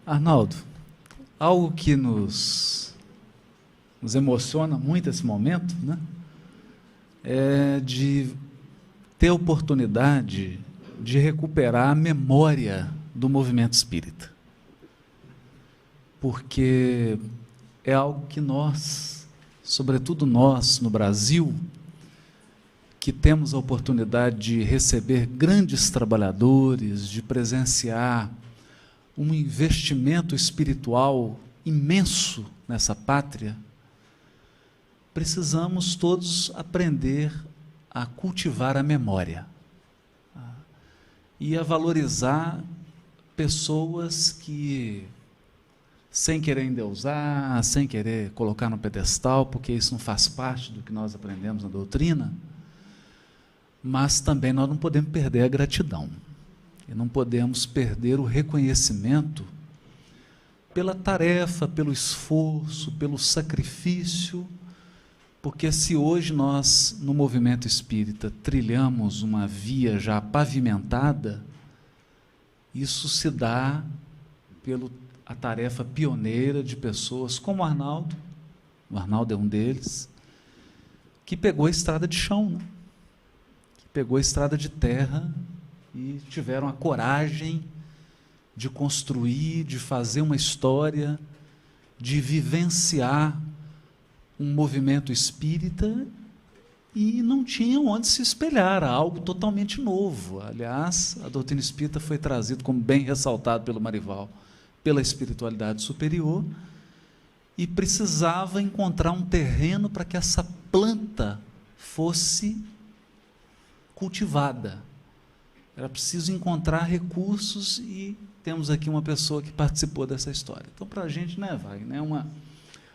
Arnaldo, algo que nos emociona muito esse momento, né? É de ter a oportunidade de recuperar a memória do movimento espírita. Porque é algo que nós, sobretudo nós no Brasil, que temos a oportunidade de receber grandes trabalhadores, de presenciar um investimento espiritual imenso nessa pátria, precisamos todos aprender a cultivar a memória e a valorizar pessoas que, sem querer endeusar, sem querer colocar no pedestal, porque isso não faz parte do que nós aprendemos na doutrina, mas também nós não podemos perder a gratidão. E não podemos perder o reconhecimento pela tarefa, pelo esforço, pelo sacrifício, porque se hoje nós, no movimento espírita, trilhamos uma via já pavimentada, isso se dá pela tarefa pioneira de pessoas como o Arnaldo é um deles, que pegou a estrada de chão, né? Que pegou a estrada de terra, e tiveram a coragem de construir, de fazer uma história, de vivenciar um movimento espírita, e não tinham onde se espelhar, era algo totalmente novo. Aliás, a doutrina espírita foi trazida, como bem ressaltado pelo Marival, pela espiritualidade superior, e precisava encontrar um terreno para que essa planta fosse cultivada. Era preciso encontrar recursos, e temos aqui uma pessoa que participou dessa história. Então, para a gente, né, Wagner,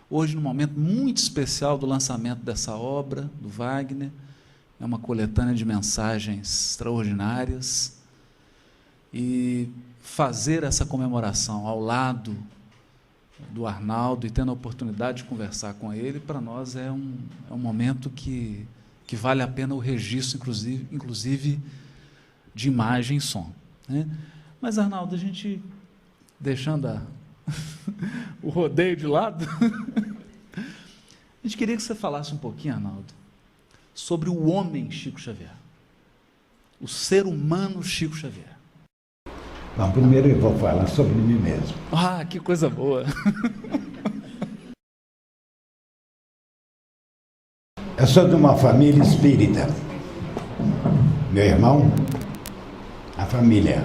hoje, num momento muito especial do lançamento dessa obra, do Wagner, é uma coletânea de mensagens extraordinárias, e fazer essa comemoração ao lado do Arnaldo e tendo a oportunidade de conversar com ele, para nós é um momento que vale a pena o registro, inclusive de imagem e som, né? Mas, Arnaldo, a gente, deixando o rodeio de lado, a gente queria que você falasse um pouquinho, Arnaldo, sobre o homem Chico Xavier, o ser humano Chico Xavier. Bom, primeiro eu vou falar sobre mim mesmo. Ah, que coisa boa! Eu sou de uma família espírita. Meu irmão, a família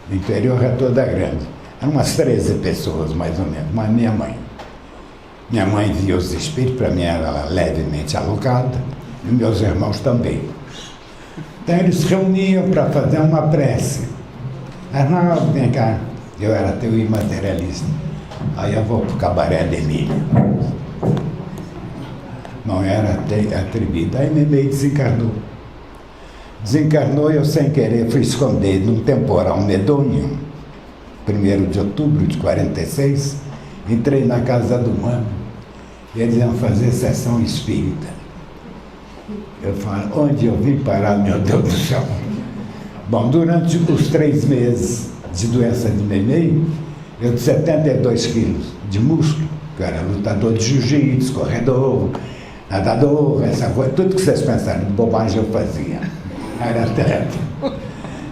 do interior é toda grande. Eram umas 13 pessoas, mais ou menos, mas minha mãe. Minha mãe via os espíritos, para mim era levemente alocada, e meus irmãos também. Então eles se reuniam para fazer uma prece. Arnaldo, vem cá. Eu era teu imaterialista. Aí eu vou para o cabaré de Emílio. Não era atrevido. Aí Nenê desencarnou. Desencarnou e eu, sem querer, fui esconder num temporal medonho, 1º de outubro de 46, entrei na casa do mano, e eles iam fazer sessão espírita. Eu falo, onde eu vim parar, meu Deus do céu? Bom, durante os 3 meses de doença de Nenê, eu de 72 quilos de músculo, que eu era lutador de jiu-jitsu, corredor, nadador, essa coisa, tudo que vocês pensaram de bobagem eu fazia. Era tanto.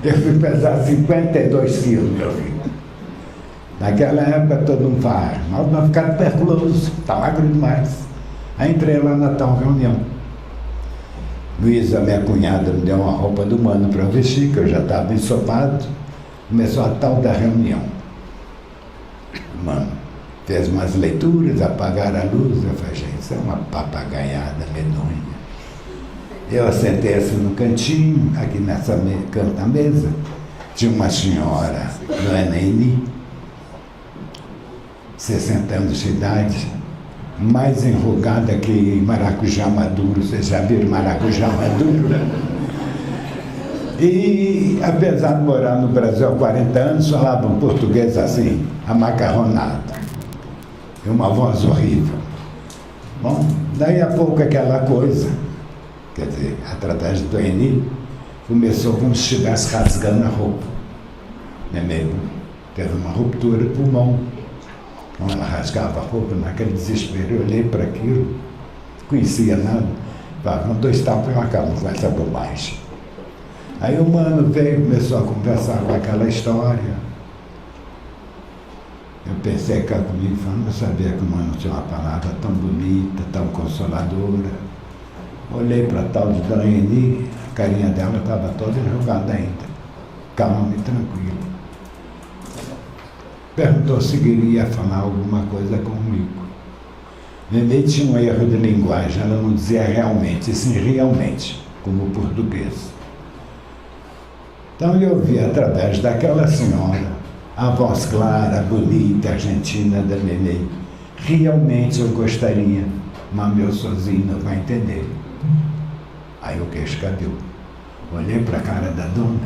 Eu fui pesar 52 quilos, meu filho. Naquela época todo mundo fala, mas vai ficar tuberculoso, está magro demais. Aí entrei lá na tal reunião. Luísa, minha cunhada, me deu uma roupa do mano para eu vestir, que eu já estava ensopado. Começou a tal da reunião. Mano, fez umas leituras, apagaram a luz. Eu falei, gente, isso é uma papagaiada medonha. Eu assentei assim no cantinho, aqui nessa canto da mesa, tinha uma senhora, Dona Eni, 60 anos de idade, mais enrugada que maracujá maduro. Vocês já viram maracujá maduro? E, apesar de morar no Brasil há 40 anos, falava um português assim, amacarronado. E uma voz horrível. Bom, daí a pouco aquela coisa, quer dizer, através do Eni, começou como se estivesse rasgando a roupa. Não é mesmo? teve uma ruptura de pulmão. Ela rasgava a roupa naquele desespero. Eu olhei para aquilo, não conhecia nada. Falava, não 2 tapas e uma calma com essa bobagem. Aí o mano veio, começou a conversar com aquela história. Eu pensei cá comigo, falando, não sabia que o mano tinha uma palavra tão bonita, tão consoladora. Olhei para a tal de Dona Eni, a carinha dela estava toda enrugada ainda, calma e tranquila. Perguntou se queria falar alguma coisa comigo. Nenê tinha um erro de linguagem, ela não dizia realmente, e sim realmente, como o português. Então eu vi através daquela senhora, a voz clara, bonita, argentina da Nenê. Realmente eu gostaria, mas meu sozinho não vai entender. Aí o queixo cabiu. Olhei para a cara da dona,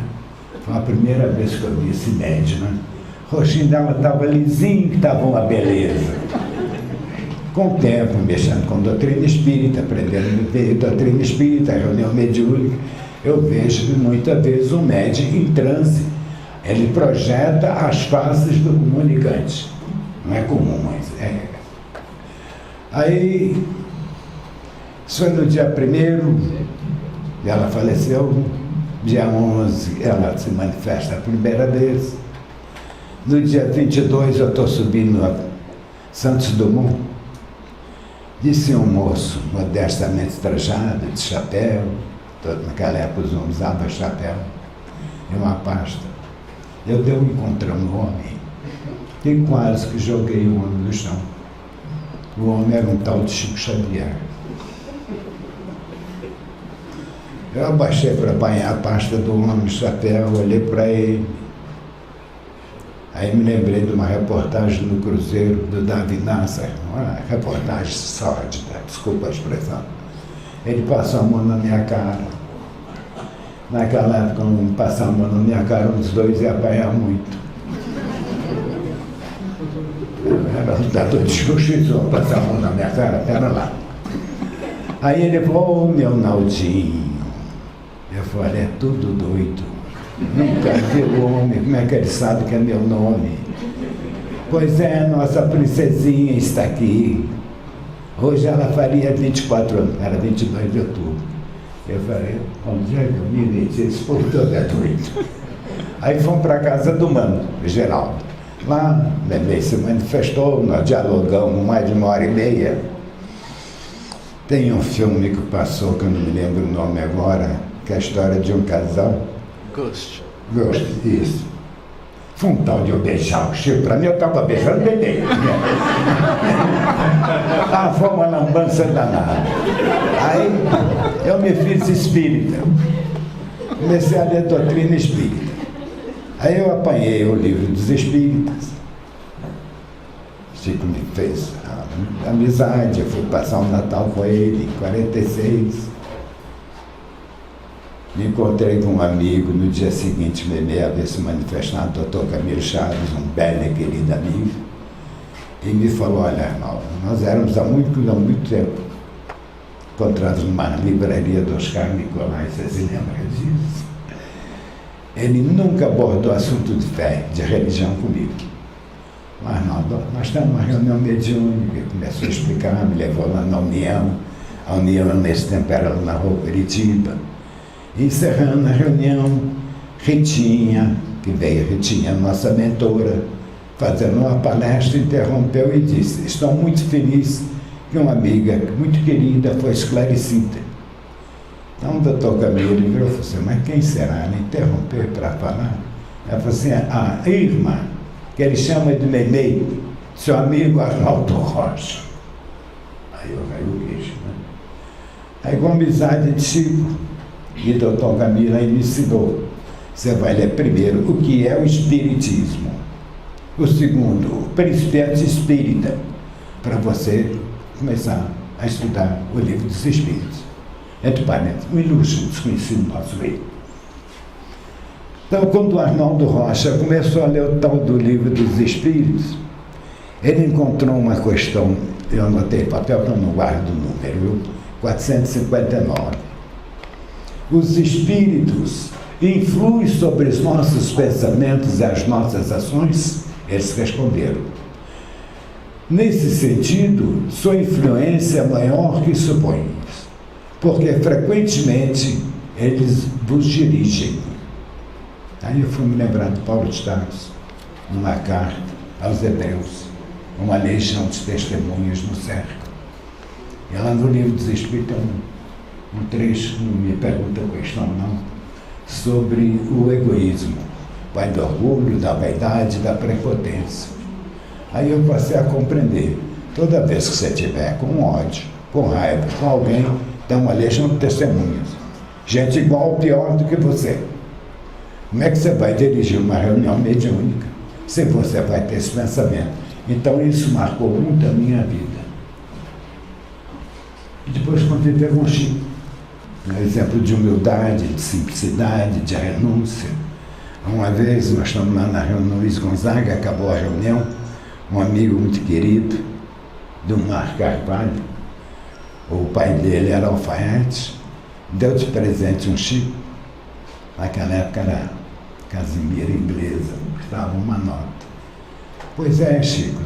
foi a primeira vez que eu vi esse médium, né? O rostinho dela estava lisinho, que estava uma beleza. Com o tempo, mexendo com doutrina espírita, aprendendo a ver doutrina espírita, reunião mediúnica, eu vejo que muitas vezes o médium em transe, ele projeta as faces do comunicante. Não é comum, mas é. Aí, isso foi no dia 1º, ela faleceu, dia 11, ela se manifesta a primeira vez. No dia 22, eu estou subindo a Santos Dumont. Disse um moço, modestamente trajado, de chapéu, naquela época os homens usavam chapéu, e uma pasta. Eu dei um encontrão no homem e quase que joguei o homem no chão. O homem era um tal de Chico Xavier. Eu abaixei para apanhar a pasta do homem no chapéu, olhei para ele. Aí me lembrei de uma reportagem no Cruzeiro do Davi Nasser, uma reportagem sórdida, desculpa a expressão. Ele passou a mão na minha cara. Naquela época, quando passar a mão na minha cara, um dos dois ia apanhar muito. Eu era lutador de jiu-jitsu, passar a mão na minha cara, pera lá. Aí ele falou, ô meu Naldinho. Eu falei, é tudo doido. Nunca vi o homem, como é que ele sabe que é meu nome? Pois é, nossa princesinha está aqui. Hoje ela faria 24 anos, era 22 de outubro. Eu falei, onde é que eu me meti? Esse povo todo é doido. Aí fomos para a casa do mano, Geraldo. Lá, Nenê se manifestou, nós dialogamos mais de 1h30. Tem um filme que passou, que eu não me lembro o nome agora, que é a história de um casal. Ghost, isso. Foi um tal de eu beijar o Chico. Para mim, eu estava beijando bebê. Ah, foi uma lambança danada. Aí, eu me fiz espírita. Comecei a ler doutrina espírita. Aí eu apanhei o livro dos espíritas. Chico me fez amizade. Eu fui passar um Natal com ele, em 46. Me encontrei com um amigo no dia seguinte, me veio a ver se manifestar, o doutor Camilo Chaves, um belo e querido amigo, e me falou, olha, Arnaldo, nós éramos há muito tempo encontrados numa livraria do Oscar Nicolai, você se lembra disso? Ele nunca abordou assunto de fé, de religião comigo. Arnaldo, nós estamos numa reunião mediúnica, ele começou a explicar, me levou lá na União, a União nesse tempo era lá na Rua Curitiba. Encerrando a reunião, Ritinha, que veio, Ritinha, nossa mentora, fazendo uma palestra, interrompeu e disse, estou muito feliz que uma amiga muito querida foi esclarecida. Então o doutor Camilo virou e falou assim, mas quem será? Ela interrompeu para falar. Ela falou assim, a irmã, que ele chama de Nenê, seu amigo Arnaldo Rocha. Aí eu caí o queixo, né? Aí com amizade de Chico, e o doutor Camilo aí me ensinou. Você vai ler primeiro o que é o Espiritismo. O segundo, o Principiante Espírita, para você começar a estudar o livro dos Espíritos. Entre parênteses, um ilustre desconhecido nosso meio. Então, quando o Arnaldo Rocha começou a ler o tal do livro dos Espíritos, ele encontrou uma questão, eu anotei papel que eu não guardo o número, 459. Os espíritos influi sobre os nossos pensamentos e as nossas ações? Eles responderam: nesse sentido, sua influência é maior que supões, porque frequentemente eles vos dirigem. Aí eu fui me lembrar de Paulo de Tarso, numa carta aos Hebreus, uma legião de testemunhas no cerco. E lá no Livro dos Espíritos tem um trecho, não me pergunta a questão não, sobre o egoísmo, vai do orgulho, da vaidade, da prepotência. Aí eu passei a compreender, toda vez que você tiver com ódio, com raiva, com alguém, tem uma legião de testemunhas, gente igual ou pior do que você. Como é que você vai dirigir uma reunião mediúnica se você vai ter esse pensamento? Então isso marcou muito a minha vida. E depois conviver com o Chico, um exemplo de humildade, de simplicidade, de renúncia. Uma vez nós estamos lá na reunião Luiz Gonzaga, acabou a reunião, um amigo muito querido, do Mar Carvalho, o pai dele era alfaiate, deu de presente um Chico, naquela época era Casimira inglesa, custava uma nota. Pois é, Chico,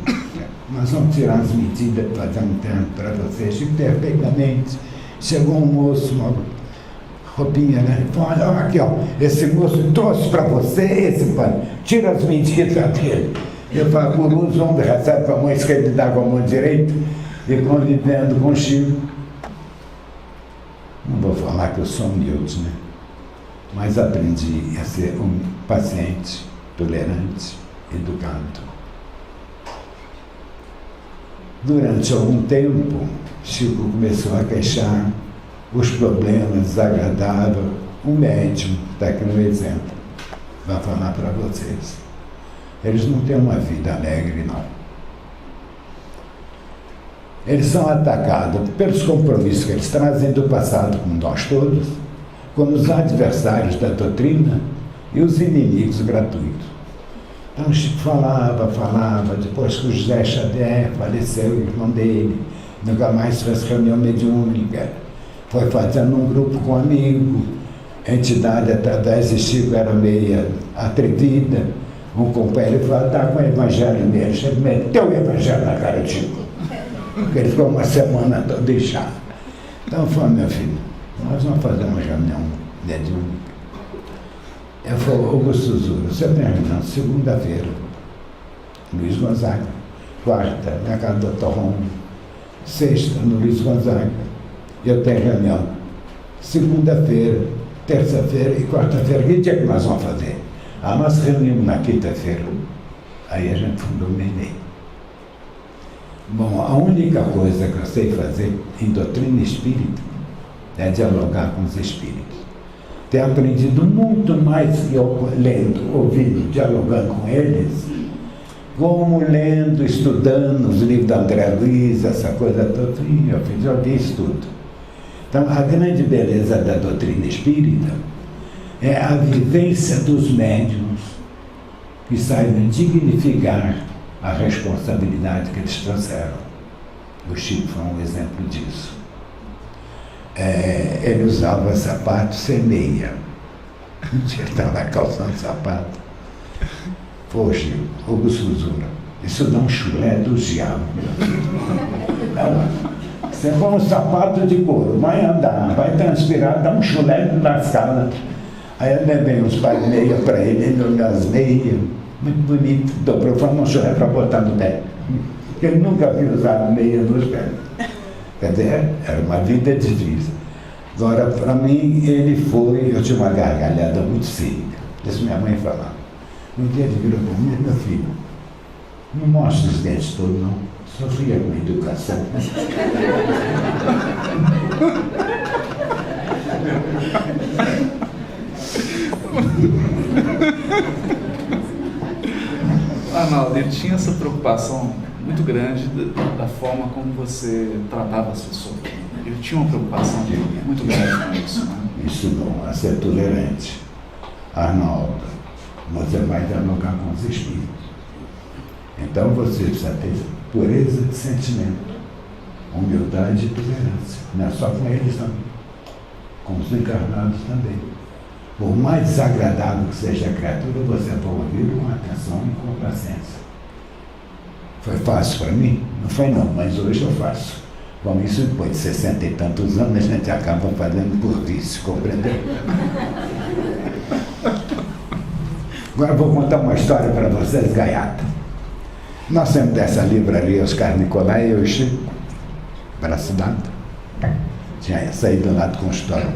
nós vamos tirar as medidas para fazer um terno para você. Chico, perfeitamente. Chegou um moço, uma roupinha, né? Ele falou: olha aqui, ó, esse moço trouxe para você esse pano, tira as medidas dele. Eu falo: por uso, onde recebe com a mão esquerda e dá com a mão direita, e convivendo com o Chico. Não vou falar que eu sou humilde, né? Mas aprendi a ser paciente, tolerante, educado. Durante algum tempo, Chico começou a queixar os problemas desagradáveis. Um médium, está aqui no exemplo, vai falar para vocês. Eles não têm uma vida alegre, não. Eles são atacados pelos compromissos que eles trazem do passado com nós todos, como os adversários da doutrina e os inimigos gratuitos. Então Chico falava, depois que o José Xavier faleceu, o irmão dele, nunca mais fez reunião mediúnica, foi fazendo um grupo com amigo, a entidade através de Chico era meia atrevida, um companheiro falou: está com o evangelho nele, Chico meteu o evangelho na cara de Chico, porque ele ficou uma semana todo inchado. Então eu falei: meu filho, nós vamos fazer uma reunião mediúnica. Eu falei: Augusto Zura, você tem reunião segunda-feira, Luiz Gonzaga, quarta, na casa do Dr. Romo, sexta, no Luiz Gonzaga, eu tenho reunião segunda-feira, terça-feira e quarta-feira. Que dia que nós vamos fazer? Nós reunimos na quinta-feira. Aí a gente fundou o Neném. Bom, a única coisa que eu sei fazer em doutrina espírita é dialogar com os espíritos. Tenho aprendido muito mais que eu lendo, ouvindo, dialogando com eles, como lendo, estudando os livros da André Luiz, essa coisa toda. Eu já vi isso tudo. Então, a grande beleza da doutrina espírita é a vivência dos médiuns que saibam dignificar a responsabilidade que eles trouxeram. O Chico foi um exemplo disso. Ele usava sapato sem meia. Ele estava calçando sapato. Poxa, Augusto Zura, isso dá um chulé do diabo, meu filho. Você põe um sapato de couro, vai andar, vai transpirar, dá um chulé lascado. Aí eu levei uns par de meia para ele olhou as meias, muito bonito, dobrou, foi um chulé para botar no pé. Porque ele nunca viu usar meia nos pés. Quer dizer, era uma vida difícil. Agora, para mim, eu tinha uma gargalhada muito cínica. Isso minha mãe falava. Um dia ele virou para mim: meu filho, não mostra os dentes todos, não. Sofria com a educação. Arnaldo, ele tinha essa preocupação muito grande da forma como você tratava as pessoas. Ele tinha uma preocupação muito grande com isso, né? Isso não, a ser tolerante. Arnaldo, você vai dialogar com os espíritos. Então você precisa ter pureza de sentimento, humildade e tolerância. Não é só com eles, não. Com os encarnados também. Por mais desagradável que seja a criatura, você vai ouvir com atenção e com paciência. Foi fácil para mim? Não foi não, mas hoje eu faço. Bom, isso depois de 60 e tantos anos a gente acaba fazendo por vício, compreendeu? Agora vou contar uma história para vocês, gaiata. Nós temos dessa livraria Oscar Nicolai, eu e Chico, braço dado. Tinha saído lá do consultório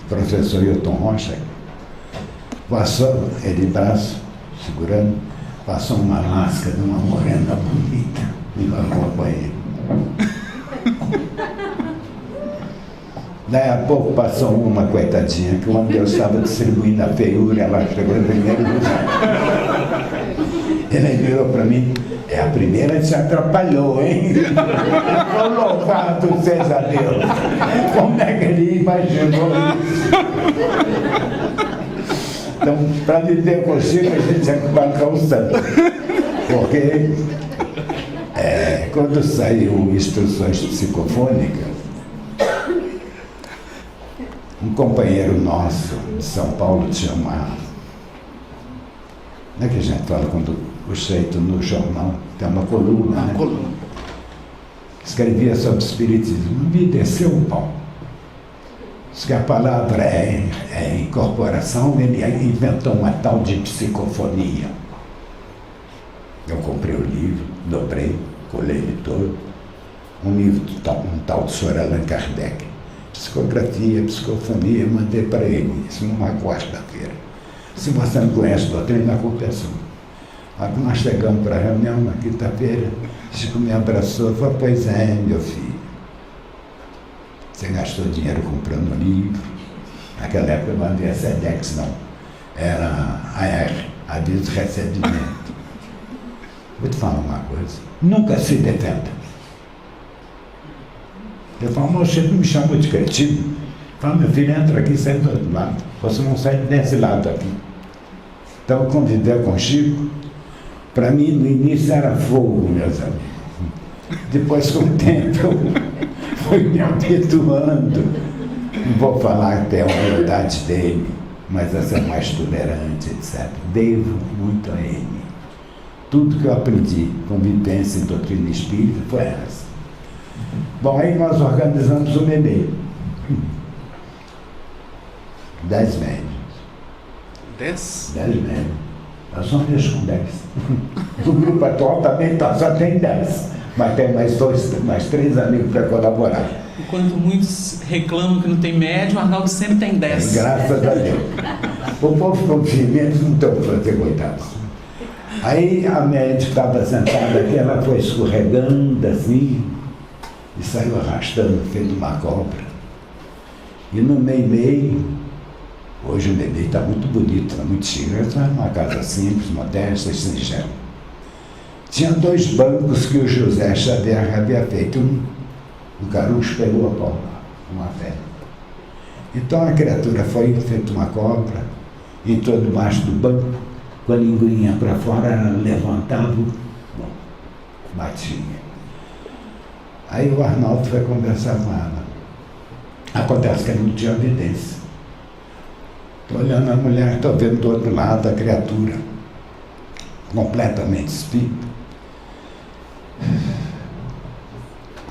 o professor Hilton Rocha. Passou, ele de braço, segurando, passou uma lasca de uma morena bonita e me acompanhei. Daí a pouco passou uma coitadinha, que quando eu estava distribuindo a feiura, ela chegou em primeiro lugar. Ele virou para mim: é a primeira que se atrapalhou, hein? Louvado seja Deus! Como é que ele imaginou isso? Então, para viver consigo, a gente tinha que bancar o santo. Porque quando saiu Instruções Psicofônicas, um companheiro nosso de São Paulo tinha uma... Não é que a gente fala quando o jeito no jornal tem uma coluna, né? Coluna. Escrevia sobre espiritismo. Me desceu o pau. Diz que a palavra é incorporação, ele inventou uma tal de psicofonia. Eu comprei o livro, dobrei, colei ele todo. Um livro um tal de Sr. Allan Kardec. Psicografia, psicofonia, eu mandei para ele, isso numa quarta-feira. Se você não conhece a doutrina, a culpa é sua. Aí nós chegamos para a reunião na quinta-feira, Chico me abraçou e falou: pois é, meu filho, você gastou dinheiro comprando um livro. Naquela época não havia SEDEX, não. Era AR, aviso de recebimento. Vou te falar uma coisa, nunca se defenda. Eu falo: mas você não me chamou de cretino? Fala: meu filho, entra aqui e sai do outro lado. Você não sai desse lado aqui. Então, conviver com o Chico, para mim, no início era fogo, meus amigos. Depois, com o tempo, eu fui me habituando. Não vou falar até a humildade dele, mas a ser mais tolerante, etc. Devo muito a ele. Tudo que eu aprendi, convivência em doutrina espírita, foi essa. Bom, aí nós organizamos o bebê. 10 médios. 10? 10 médios. Nós somos com 10. O grupo atual também só tem 10. Mas tem mais 3 amigos para colaborar. Enquanto muitos reclamam que não tem médio, o Arnaldo sempre tem 10. Graças a Deus. O povo confia em mim, eles não estão para fazer coitados. Aí a médica estava sentada aqui, ela foi escorregando assim e saiu arrastando, feito uma cobra. E no meio, hoje o bebê está muito bonito, está muito chique. Essa é uma casa simples, modesta e singela. Tinha 2 bancos que o José Xavier havia feito. O Carucho pegou a palma, uma fé. Então a criatura foi feita uma cobra, entrou debaixo do banco, com a linguinha para fora, ela levantava, bom, batia. Aí o Arnaldo foi conversar com ela. Acontece que ele não tinha evidência. Estou olhando a mulher, estou vendo do outro lado a criatura, completamente espírita.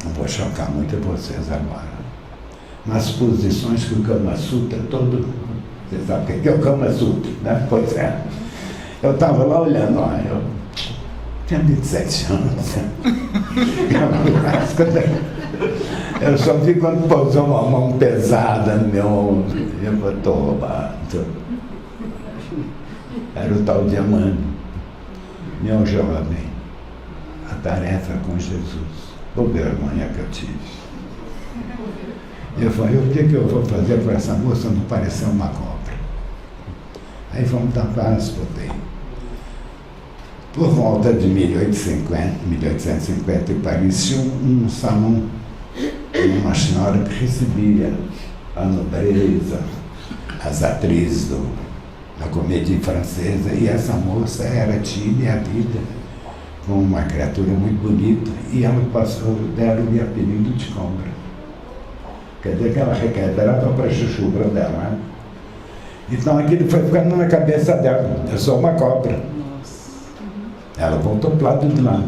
Não vou chocar muito vocês agora. Nas posições que o Kama Sutra todo... Você sabe o que é o Kama Sutra, né? Pois é. Eu estava lá olhando, eu tinha 27 anos. Eu só vi quando pousou uma mão pesada no meu ombro. Eu estou roubado. Era o tal Diamante. Meu jovem, a tarefa com Jesus. Ô vergonha que eu tive. Eu falei: o que eu vou fazer para essa moça não parecer uma cobra? Aí vamos tapar as poteiras. Por volta de 1850, em Paris, tinha um salão, uma senhora que recebia a nobreza, as atrizes da comédia francesa, e essa moça era tímida e a vida, com uma criatura muito bonita, e ela deram-lhe apelido de cobra. Quer dizer que ela requebrava para a chuchubra dela, né? Então aquilo foi ficando na cabeça dela. Eu sou uma cobra. Ela voltou para o lado de lá.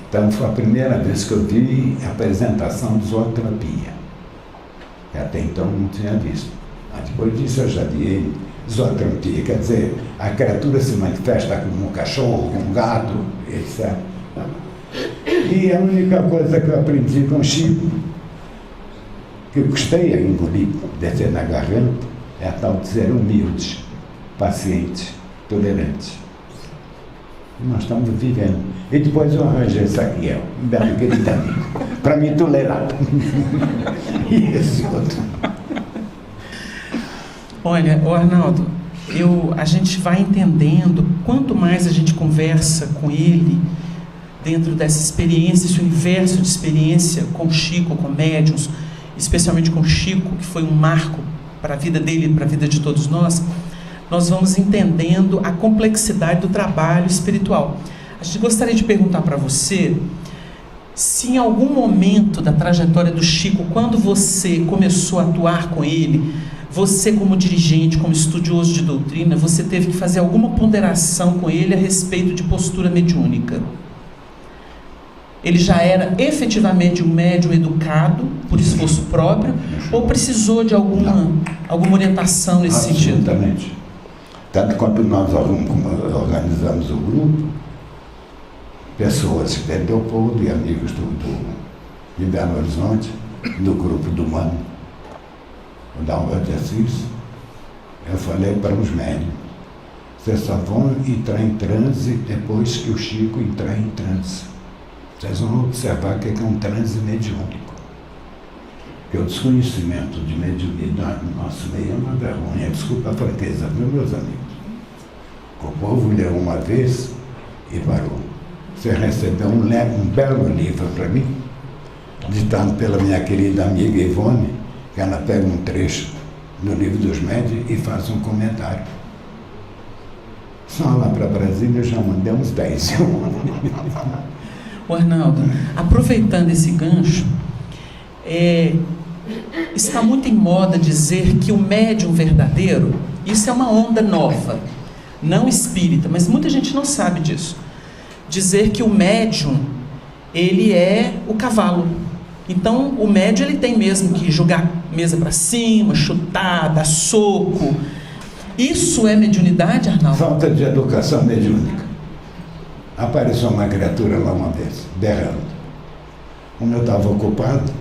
Então foi a primeira vez que eu vi a apresentação de zootropia. Até então não tinha visto. Mas depois disso eu já vi zootropia, quer dizer, a criatura se manifesta como um cachorro, como um gato, etc. E a única coisa que eu aprendi com o Chico, que eu gostei a engolir, descer na garganta, é a tal de ser humilde, paciente, tolerante. Nós estamos vivendo. E depois eu arranjei esse aqui, um belo querido amigo. Para mim, tu lê lá. E esse outro. Olha, Arnaldo, a gente vai entendendo, quanto mais a gente conversa com ele, dentro dessa experiência, esse universo de experiência com o Chico, com médiuns, especialmente com o Chico, que foi um marco para a vida dele e para a vida de todos nós vamos entendendo a complexidade do trabalho espiritual. A gente gostaria de perguntar para você se em algum momento da trajetória do Chico, quando você começou a atuar com ele, você como dirigente, como estudioso de doutrina, você teve que fazer alguma ponderação com ele a respeito de postura mediúnica. Ele já era efetivamente um médium educado, por esforço próprio, ou precisou de alguma orientação nesse sentido? Absolutamente. Tanto quanto nós organizamos o grupo, pessoas de Leopoldo e amigos de Belo Horizonte, do grupo do Mano, da Alva de Assis, eu falei para os médios, vocês só vão entrar em transe depois que o Chico entrar em transe. Vocês vão observar o que é um transe mediúnico. Porque o desconhecimento de mediunidade no nosso meio é uma vergonha. Desculpa a franqueza, viu, meus amigos? O povo leu uma vez e parou. Você recebeu um belo livro para mim, ditado pela minha querida amiga Ivone, que ela pega um trecho do Livro dos Médiuns e faz um comentário. Só lá para Brasília já mandei uns 10. O Arnaldo, aproveitando esse gancho, está muito em moda dizer que o médium verdadeiro, isso é uma onda nova, não espírita, mas muita gente não sabe disso. Dizer que o médium, ele é o cavalo. Então, o médium, ele tem mesmo que jogar mesa para cima, chutar, dar soco. Isso é mediunidade, Arnaldo? Falta de educação mediúnica. Apareceu uma criatura lá uma vez, berrando. Como eu estava ocupado,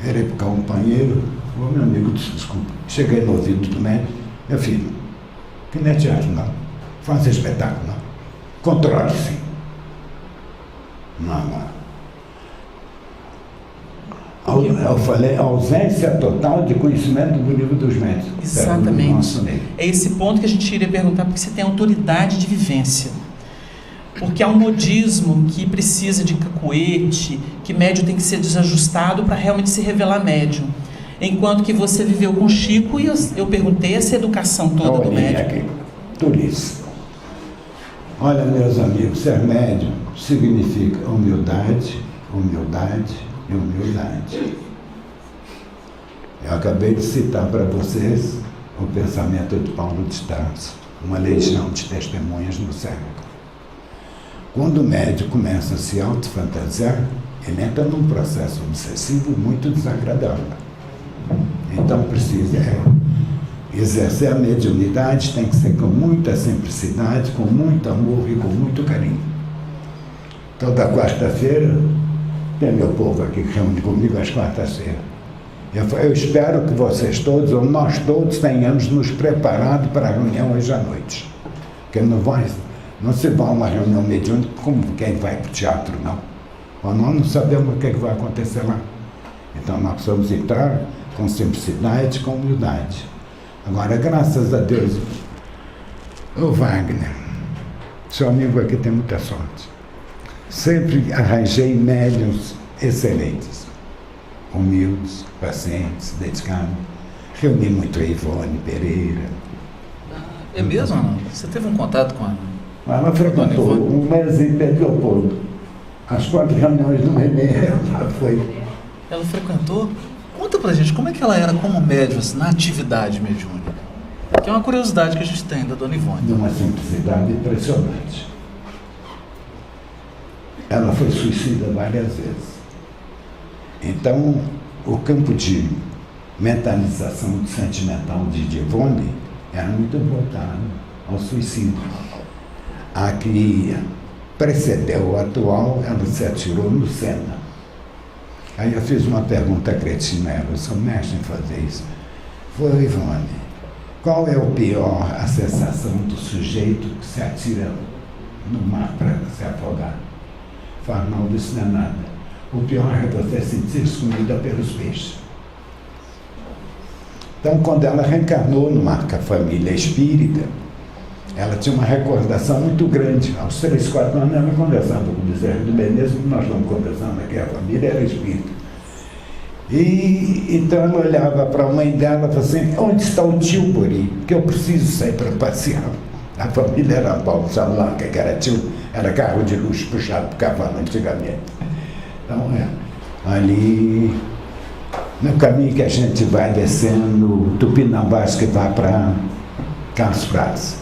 virei para o companheiro, meu amigo, desculpa. Cheguei no ouvido do médico, meu filho, que não é teatro não, faz espetáculo não, controle-se. Não. Eu falei ausência total de conhecimento do Livro dos Médiuns. Exatamente. É esse ponto que a gente iria perguntar, porque você tem autoridade de vivência. Porque há um modismo que precisa de cacuete, que médium tem que ser desajustado para realmente se revelar médium. Enquanto que você viveu com Chico e eu perguntei essa educação toda do médium. Aqui, tudo isso. Olha, meus amigos, ser médium significa humildade, humildade e humildade. Eu acabei de citar para vocês o pensamento de Paulo de Tarso, uma legião de testemunhas no século. Quando o médium começa a se autofantasiar, ele entra num processo obsessivo muito desagradável. Então precisa exercer a mediunidade, tem que ser com muita simplicidade, com muito amor e com muito carinho. Toda quarta-feira, tem meu povo aqui que reúne comigo às quartas-feiras. Eu espero que vocês todos, ou nós todos, tenhamos nos preparado para a reunião hoje à noite. Porque não se vai a uma reunião mediúnica como quem vai para o teatro, não. Ou nós não sabemos o que vai acontecer lá. Então nós precisamos entrar com simplicidade, com humildade. Agora, graças a Deus, o Wagner, seu amigo aqui tem muita sorte. Sempre arranjei médiuns excelentes, humildes, pacientes, dedicados. Reuni muito a Ivone Pereira. É mesmo, Ana? Você teve um contato com ela? Ela frequentou um mês em Leopoldo. As 4 reuniões do Renê, ela foi. Ela frequentou? Conta pra gente como é que ela era como médium, assim, na atividade mediúnica. Que é uma curiosidade que a gente tem da Dona Ivone. De uma simplicidade impressionante. Ela foi suicida várias vezes. Então, o campo de mentalização sentimental de Ivone era muito voltado ao suicídio. A que precedeu o atual, ela se atirou no Sena. Aí eu fiz uma pergunta cretina a ela: eu sou mestre em fazer isso. Foi, Ivone, qual é o pior, a sensação do sujeito que se atira no mar para se afogar? Fala, não, isso não é nada. O pior é você sentir-se comida pelos peixes. Então, quando ela reencarnou numa família espírita, ela tinha uma recordação muito grande. Aos 3, 4 anos, ela conversava com o Bezerra de Menezes, como nós estamos conversando aqui, a família era espírita. E então ela olhava para a mãe dela e falava assim: onde está o tio Bori? Que eu preciso sair para passear. A família era pobre, sabe lá o que era tio? Era carro de luxo puxado por cavalo antigamente. Então, ali no caminho que a gente vai descendo, Tupinambás, que vai para Carlos Prates.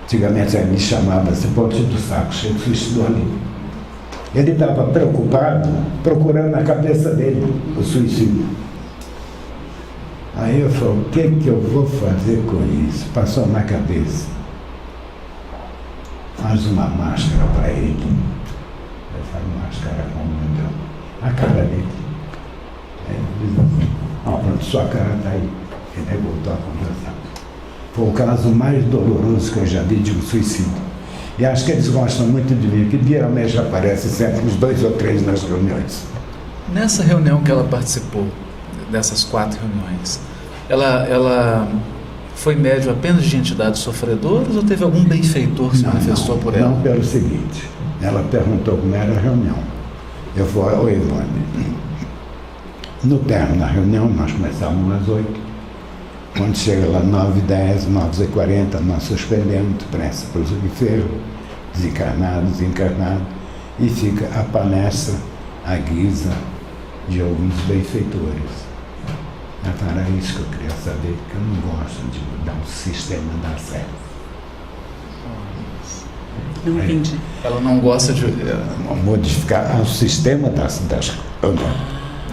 Antigamente ali chamava-se Ponte do Saco, cheio de suicidou ali. Ele estava preocupado, procurando na cabeça dele o suicídio. Aí eu falei: o que eu vou fazer com isso? Passou na cabeça. Faz uma máscara para ele. Faz máscara como deu. A cara dele. Aí ele diz assim: pronto, sua cara está aí. Ele voltou a conversar. Foi o caso mais doloroso que eu já vi de um suicídio. E acho que eles gostam muito de mim, que geralmente aparece sempre uns 2 ou 3 nas reuniões. Nessa reunião que ela participou, dessas 4 reuniões, ela foi médium apenas de entidades sofredoras ou teve algum benfeitor que se manifestou por ela? Não, pelo seguinte, ela perguntou como era a reunião. Eu falei: oi, Ivone. No término da reunião, nós começávamos às 8. Quando chega lá 9h10, 9h40, nós suspendemos, pressa para os enfermos, desencarnados, encarnados, e fica a palestra à guisa de alguns benfeitores. Era isso que eu queria saber, que eu não gosto de mudar o sistema da série. Não entendi. Ela não gosta de modificar o sistema das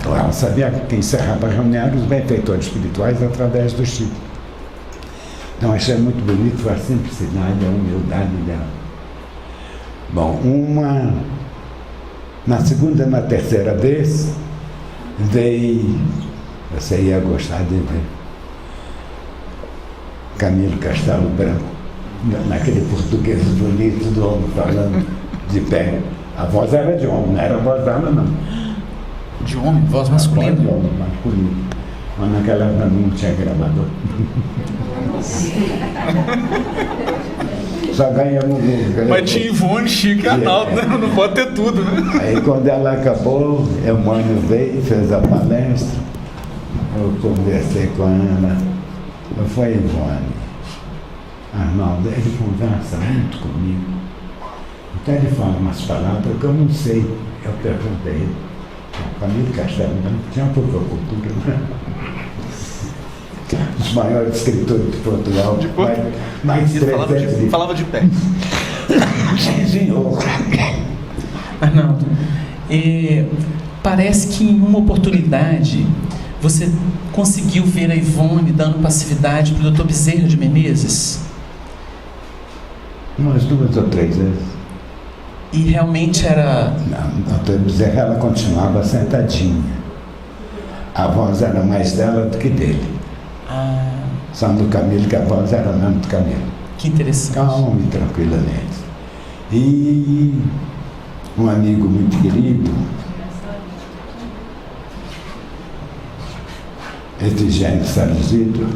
então, ela sabia que encerrava a reunião os benfeitores espirituais através do Chico. Então, achei muito bonito a simplicidade, a humildade dela. Bom, na segunda e na terceira vez, veio, você ia gostar de ver, Camilo Castelo Branco, naquele português bonito do homem falando de pé. A voz era de homem, não era a voz dela, não. De homem? Voz masculina? De homem, masculino. Mas naquela época não tinha gravador. Só ganhamos. Mas tinha Ivone, Chico e Arnaldo, né? Não pode ter tudo, né? Aí quando ela acabou, Emmanuel veio, fez a palestra. Eu conversei com ela. Eu falei: Ivone, Arnaldo, ele conversa muito comigo. Então ele fala umas palavras que eu não sei. Eu perguntei. Camilo Castelo Branco tinha pouca cultura, né? Os maiores escritores de Portugal, mais de 300 falava de pé. Senhor. Arnaldo, parece que em uma oportunidade você conseguiu ver a Ivone dando passividade para o Dr. Bezerra de Menezes? Umas 2 ou 3 vezes. E realmente era... Não, a doutora Bezerra, ela continuava sentadinha. A voz era mais dela do que dele. Só do Camilo, que a voz era mesmo do Camilo. Que interessante. Calma e tranquilamente. E um amigo muito querido, Efigênio Salzito,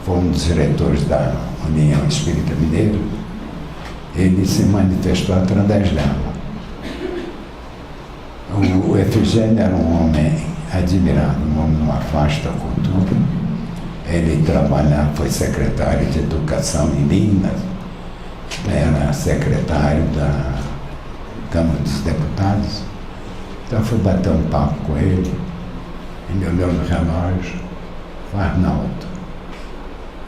foi um dos diretores da União Espírita Mineira. Ele se manifestou através dela. O Efigênio era um homem admirado, um homem de uma vasta cultura. Ele trabalhava, foi secretário de Educação em Minas, era secretário da Câmara dos Deputados. Então fui bater um papo com ele. Ele olhou no relógio. Arnaldo,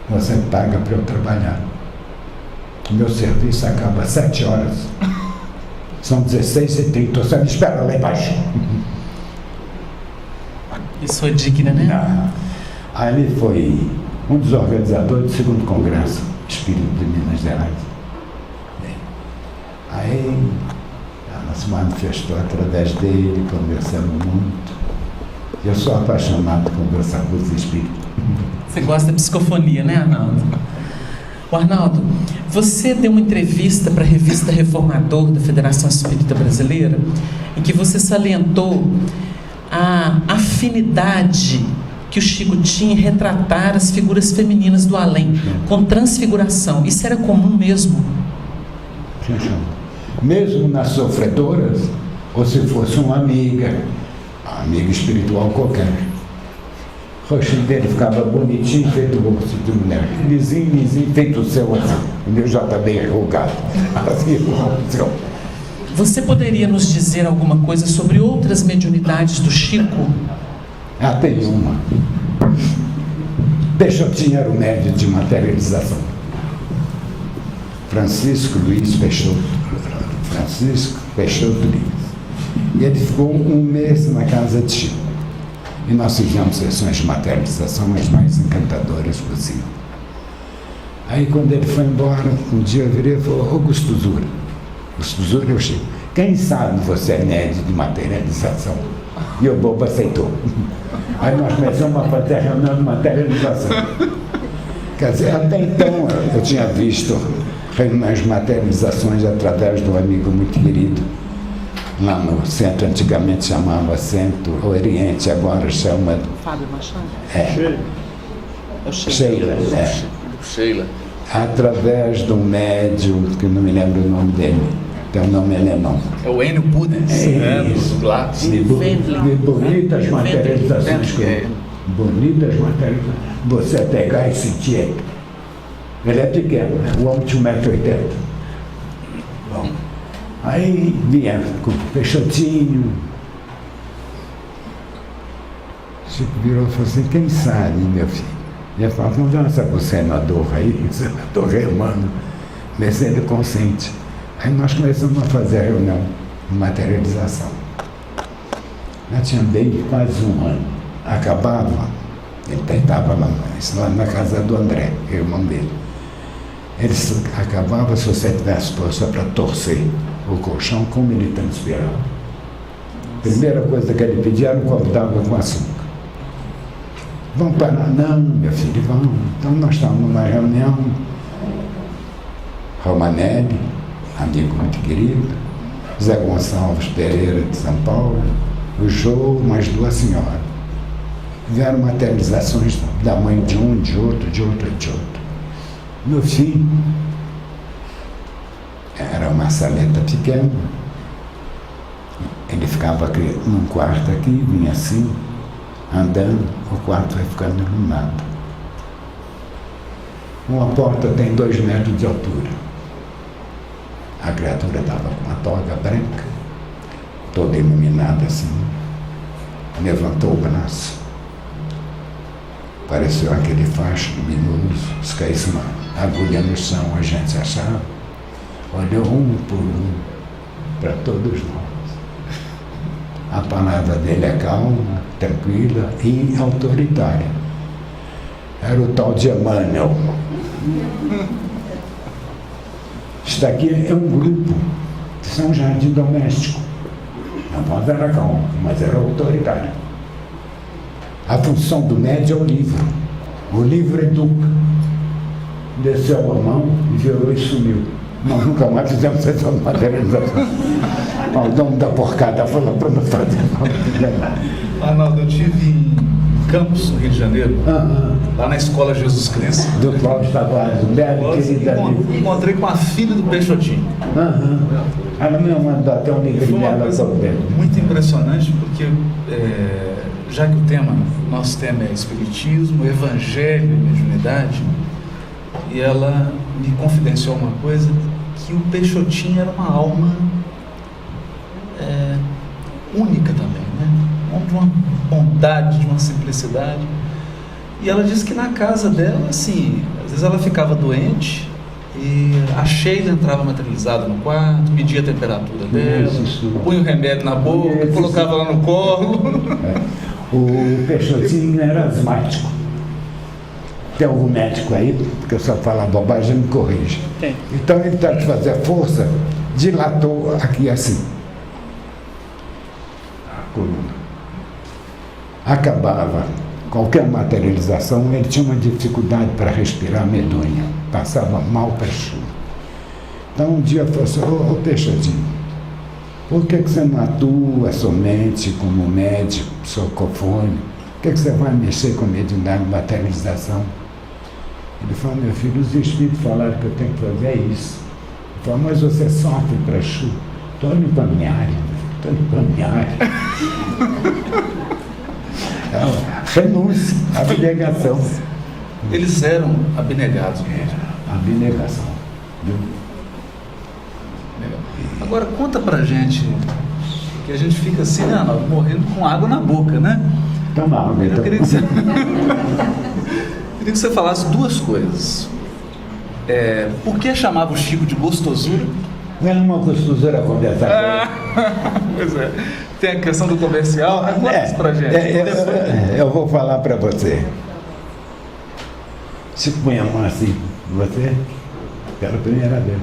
você paga para eu trabalhar. O meu serviço acaba às 7 horas. São 16h30. Você me espera lá embaixo. Isso foi digna, né? Não. Aí ele foi um dos organizadores do 2º Congresso Espírito de Minas Gerais. Aí ela se manifestou através dele, conversando muito. Eu sou apaixonado por conversar com os espíritos. Você gosta da psicofonia, né, Arnaldo? O Arnaldo, você deu uma entrevista para a revista Reformador da Federação Espírita Brasileira, em que você salientou a afinidade que o Chico tinha em retratar as figuras femininas do além, com transfiguração. Isso era comum mesmo? Mesmo nas sofredoras, ou se fosse uma amiga espiritual qualquer. O rostinho dele ficava bonitinho, feito o rosto de mulher. Lisinho, feito o seu assim. O meu já está bem enrugado. Assim, Você poderia nos dizer alguma coisa sobre outras mediunidades do Chico? Ah, tem uma. Peixotinho era o médium de materialização. Francisco Peixoto Lins. E ele ficou um mês na casa de Chico. E nós fizemos sessões de materialização as mais encantadoras possível. Aí quando ele foi embora, um dia eu virei e falou: Augusto Zura. Augusto Zura é o Chico. Quem sabe você é médium de materialização? E o bobo aceitou. Aí nós começamos a fazer a reunião de materialização. Quer dizer, até então eu tinha visto reuniões de materializações através de um amigo muito querido, lá no centro, antigamente chamava Centro Oriente, agora chama... Fábio Machado? É. Sheila. Sheila. Através de um médium, que não me lembro o nome dele, tem um nome alemão. É o Enio Pudens, Isso. do Glatz. De bonitas materializações. Bonitas materializações. Você pegar e sentir. Ele é pequeno, né? O homem tinha 1,80 m. Bom, aí vinha com o Peixotinho. Chico virou e falou assim: quem sabe, meu filho? E ele falou: vamos dançar com o senador aí, o senador remando, mas ele consente. Aí nós começamos a fazer a reunião de materialização. Já tinha bem quase um ano. Acabava, ele estava lá na casa do André, irmão dele. Ele acabava se você tivesse força para torcer o colchão, como ele transpirava. Primeira coisa que ele pedia era um copo d'água com açúcar. Vamos parar? Não, meu filho, vamos. Então nós estávamos numa reunião. Romanelli, amigo muito querido, Zé Gonçalves Pereira de São Paulo, o Jô, mais 2 senhoras. Vieram materializações da mãe de um, de outro. No fim, era uma saleta pequena. Ele ficava aqui, num quarto aqui, vinha assim, andando, o quarto vai ficando iluminado. Uma porta tem 2 metros de altura. A criatura estava com uma toga branca, toda iluminada assim. Levantou o braço. Pareceu aquele facho luminoso. Se caísse uma agulha no chão, a gente achava. Olhou um por um para todos nós. A palavra dele é calma, tranquila e autoritária. Era o tal de Emmanuel. Isso daqui é um grupo de São Jardim Doméstico. A voz era calma, mas era autoritária. A função do médium é o livro. O livro educa. Desceu a mão, virou e sumiu. Nós nunca mais fizemos essa materialização. O dono da porcada falou para não fazer. Arnaldo, eu estive em Campos, no Rio de Janeiro, lá na Escola Jesus Cristo. Do Cláudio Tavares, o belo querido amigo. Encontrei com a filha do Peixotinho. Ela me mandou até um livro dela sobre ele. Muito impressionante, porque já que nosso tema é Espiritismo, Evangelho e Mediunidade, e ela me confidenciou uma coisa, que o Peixotinho era uma alma única também, né? Um homem de uma bondade, de uma simplicidade. E ela disse que na casa dela, assim, às vezes ela ficava doente e a Sheila entrava materializada no quarto, media a temperatura dela, punha o remédio na boca, colocava ela no colo. O Peixotinho era asmático. Tem algum médico aí, porque eu só falo bobagem, me corrige. Tem. Então ele tenta fazer força, dilatou aqui assim. A coluna. Acabava qualquer materialização, ele tinha uma dificuldade para respirar medonha. Passava mal para chuva. Então um dia eu falei assim, ô Peixotinho, por que você não atua somente como médico, socofone? Por que você vai mexer com mediunidade e materialização? Ele falou, meu filho, os espíritos falaram que eu tenho que fazer isso. Ele falou, mas você sofre para chuva. Estou limpando minha área, estou limpando minha área. Renúncia, abnegação. Eles eram abnegados mesmo. Abnegação. Legal. Agora conta pra gente, que a gente fica assim, morrendo com água na boca, né? Toma água, então. Eu queria que você... queria que você falasse duas coisas. Por que chamava o Chico de gostosura? Não é uma gostosura conversar. Pois é. Tem a questão do comercial. Conta isso pra gente. Eu vou falar para você. Se põe a mão assim, você, pela primeira vez.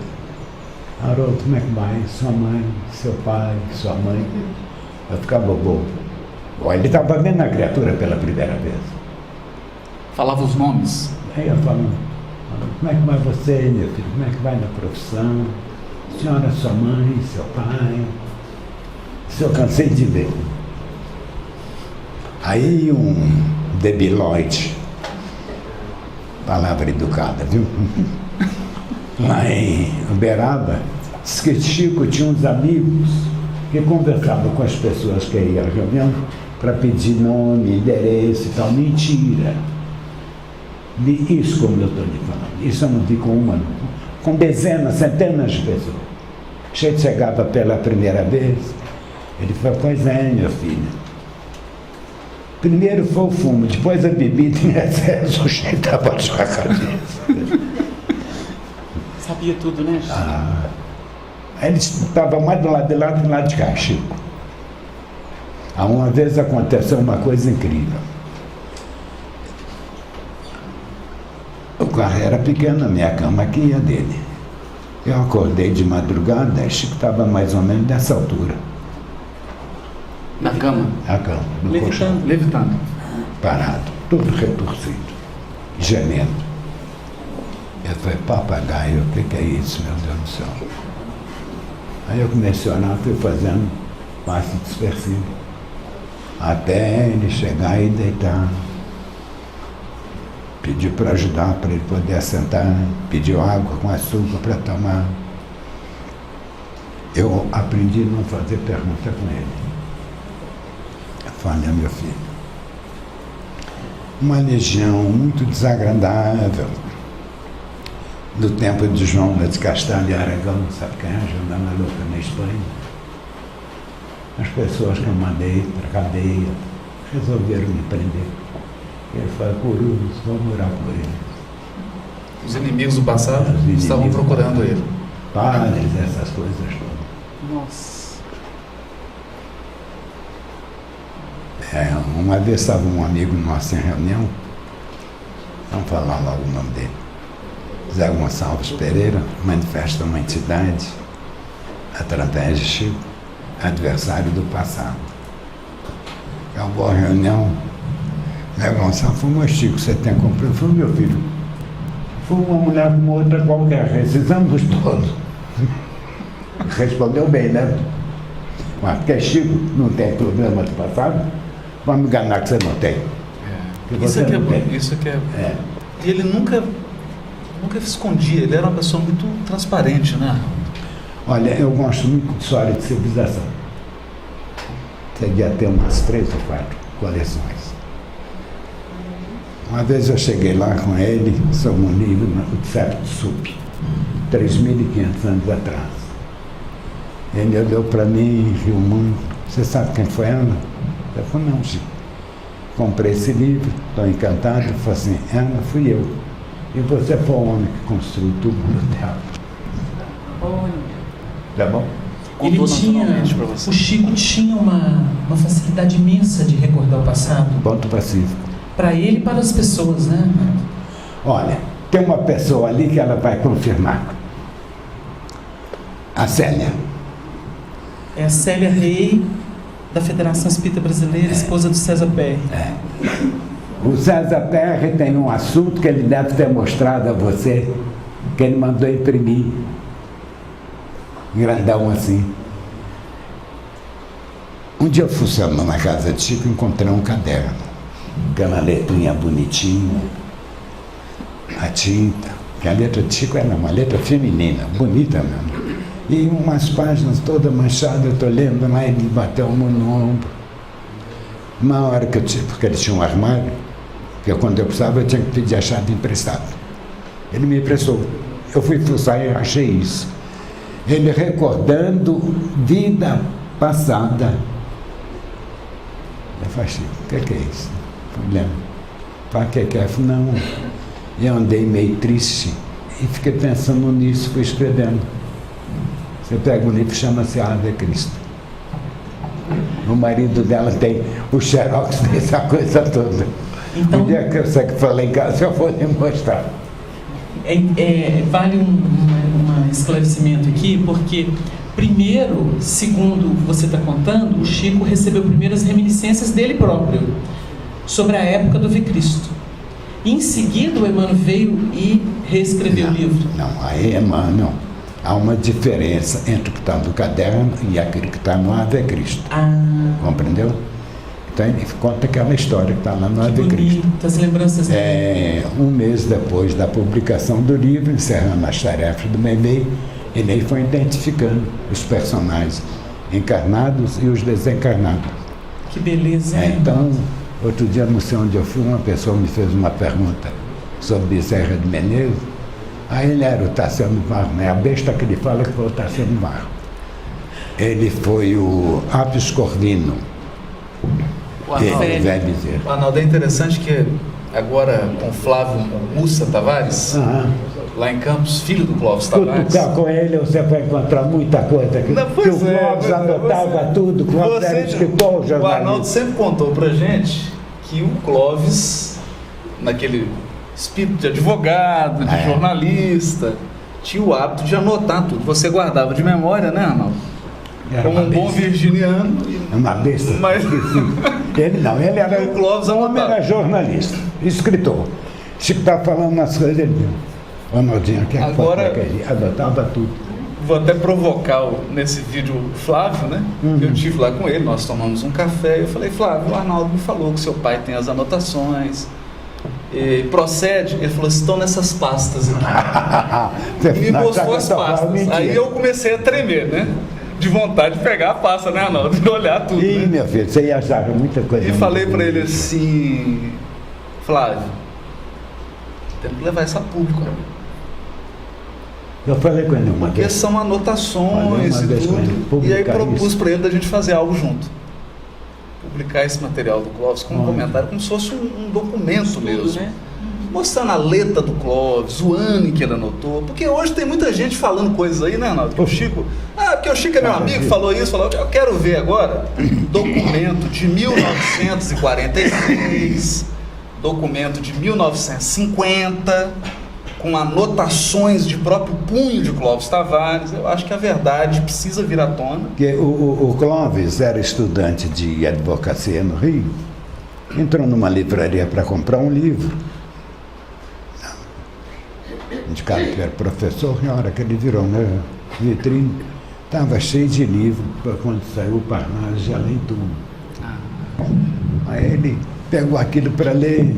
Haroldo, como é que vai? Sua mãe, seu pai, sua mãe. Eu ficava bobo. Ele estava vendo a criatura pela primeira vez. Falava os nomes. Aí eu falando, como é que vai você, meu filho? Como é que vai na profissão? Senhora, sua mãe, seu pai. Isso eu cansei de ver. Aí um debilóide, palavra educada, viu? Lá em Uberaba, disse que Chico tinha uns amigos que conversavam com as pessoas que iam à reunião para pedir nome, endereço e tal. Mentira. Isso como eu estou lhe falando. Isso eu não vi com uma, não. Com dezenas, centenas de pessoas. Chico chegava pela primeira vez, ele falou, pois é, meu filho. Primeiro foi o fumo, depois a bebida em excesso, o Chico estava de sua cabeça. Sabia tudo, né, Chico? Aí ele estava mais do lado de lá do que do lado de cá, Chico. Uma vez aconteceu uma coisa incrível. O carro era pequeno, a minha cama aqui e a dele. Eu acordei de madrugada, e Chico estava mais ou menos dessa altura. Na cama? A cama, no colchão. Levitando. Parado, todo retorcido, gemendo. Eu falei, papagaio, o que é isso, meu Deus do céu? Aí eu comecei a orar, fui fazendo passo dispersivo, até ele chegar e deitar. Pediu para ajudar, para ele poder assentar, pediu água com açúcar para tomar. Eu aprendi a não fazer pergunta com ele. Eu falei, meu filho, uma legião muito desagradável, do tempo de João de Castelo e Aragão, sabe quem é? João da Maluca, na Espanha. As pessoas que eu mandei para a cadeia resolveram me prender. Ele falou, Curus, vamos orar por ele. Os inimigos do passado estavam procurando ele. Padres, essas coisas todas. Nossa. Uma vez estava um amigo nosso em reunião, vamos falar logo o nome dele. Zé Gonçalves Pereira, manifesta uma entidade através de Chico, adversário do passado. Acabou a reunião, Zé Gonçalves falou, mas Chico, você tem comprado? Eu falei, meu filho, foi uma mulher com outra qualquer, rescisamos todos. Respondeu bem, né? Mas porque Chico não tem problema do passado, vamos enganar que você não tem. Isso aqui é bom, isso aqui é. E ele nunca escondia, ele era uma pessoa muito transparente, né? Olha, eu gosto muito de história de civilização. Cheguei a ter umas 3 ou 4 coleções. Uma vez eu cheguei lá com ele, sobre um livro, o Septo Sup, 3.500 anos atrás. Ele olhou para mim, riu muito. Você sabe quem foi ela? Eu falei, não, Chico, comprei esse livro, estou encantado. Ele falou assim, Ana, fui eu. E você foi o homem que construiu tudo no teatro. Olha. Tá bom? Ele tinha, o Chico tinha uma facilidade imensa de recordar o passado. Ponto pacífico. Para ele e para as pessoas, né? Olha, tem uma pessoa ali que ela vai confirmar. A Célia. É a Célia Rei, da Federação Espírita Brasileira, esposa do César Perry. O César Perry tem um assunto que ele deve ter mostrado a você, que ele mandou imprimir. Grandão assim. Um dia eu funcionando na casa de Chico, encontrei um caderno. Aquela letrinha bonitinha, a tinta. Que a letra de Chico era uma letra feminina, bonita mesmo. E umas páginas todas manchadas, eu estou lendo lá, ele me bateu a mão no ombro. Uma hora que eu tinha, porque ele tinha um armário, que quando eu precisava eu tinha que pedir a chave emprestada. Ele me emprestou. Eu fui fuçar e achei isso. Ele recordando vida passada. Eu falei, o que é isso? Eu lembro. Para que é? Eu falei, não. Eu andei meio triste e fiquei pensando nisso, fui escrevendo. Você pega um livro, chama-se Ave Cristo. O marido dela tem o xerox dessa coisa toda. Então, o dia que eu sei que falei em casa, eu vou lhe mostrar. Vale um esclarecimento aqui, porque primeiro, segundo você está contando, o Chico recebeu primeiro as reminiscências dele próprio sobre a época do Ave Cristo. Em seguida, o Emmanuel veio e reescreveu o livro. Não, aí Emmanuel, há uma diferença entre o que está no caderno e aquele que está no Ave Cristo. Compreendeu? Então ele conta aquela história que está lá no Ave Cristo. As lembranças dele. Um mês depois da publicação do livro, encerrando as tarefas do Meimei, ele aí foi identificando os personagens encarnados e os desencarnados. Que beleza, hein? Então, outro dia, não sei onde eu fui, uma pessoa me fez uma pergunta sobre Serra de Menezes. Aí ele era o Tassiano Varro, né? A besta que ele fala que foi o Tassiano Varro. Ele foi o Apis Corvino. Ele vai dizer. O Arnaldo, é interessante que agora com Flávio Mussa Tavares, lá em Campos, filho do Clóvis Tavares. Cutucar com ele, você vai encontrar muita coisa aqui. Não, que o Clóvis anotava tudo, com a escritor, o Arnaldo sempre contou pra gente que o Clóvis, naquele espírito de advogado, de jornalista, tinha o hábito de anotar tudo. Você guardava de memória, né, Arnaldo? Como um bom virginiano. É uma besta. Mas ele não, ele era. O Clóvis era jornalista, escritor. Chico estava falando umas coisas, ele o Arnaldinho aqui agora ele adotava tudo. Vou até provocar nesse vídeo o Flávio, né? Eu estive lá com ele, nós tomamos um café e eu falei, Flávio, o Arnaldo me falou que seu pai tem as anotações. E procede, ele falou, estão nessas pastas aqui. E me mostrou as pastas. Aí eu comecei a tremer, né? De vontade de pegar a pasta, né, Arnaldo? De olhar tudo. Ih, né? Meu filho, você ia achar muita coisa. E falei para ele assim, Flávio, tem que levar isso a público. Eu falei com ele uma vez. Porque são anotações e tudo. E aí propus para ele da gente fazer algo junto. Publicar esse material do Clóvis com um comentário, como se fosse um documento mesmo. Né? Mostrando a letra do Clóvis, o ano em que ele anotou. Porque hoje tem muita gente falando coisas aí, né, Arnaldo? Que o Chico. Porque o Chico é meu amigo, falou isso, falou. Eu quero ver agora documento de 1946, documento de 1950, com anotações de próprio punho de Clóvis Tavares. Eu acho que a verdade precisa vir à tona. Porque o Clóvis era estudante de advocacia no Rio, entrou numa livraria para comprar um livro. Indicado que era professor, na hora que ele virou na vitrine, estava cheio de livro, quando saiu o Parnaso, já li tudo. Aí ele pegou aquilo para ler,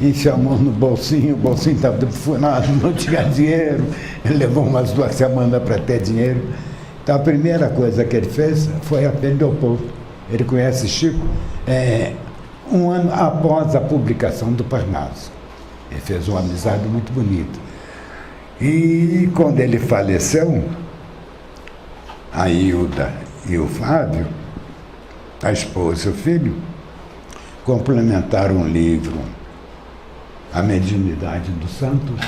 enfiou a mão no bolsinho, o bolsinho estava defunado, não tinha dinheiro, ele levou umas 2 semanas para ter dinheiro. Então a primeira coisa que ele fez foi a Pedro Leopoldo. Ele conhece Chico um ano após a publicação do Parnaso. Ele fez uma amizade muito bonita. E quando ele faleceu, a Hilda e o Fábio, a esposa e o filho, complementaram um livro, A Mediunidade dos Santos,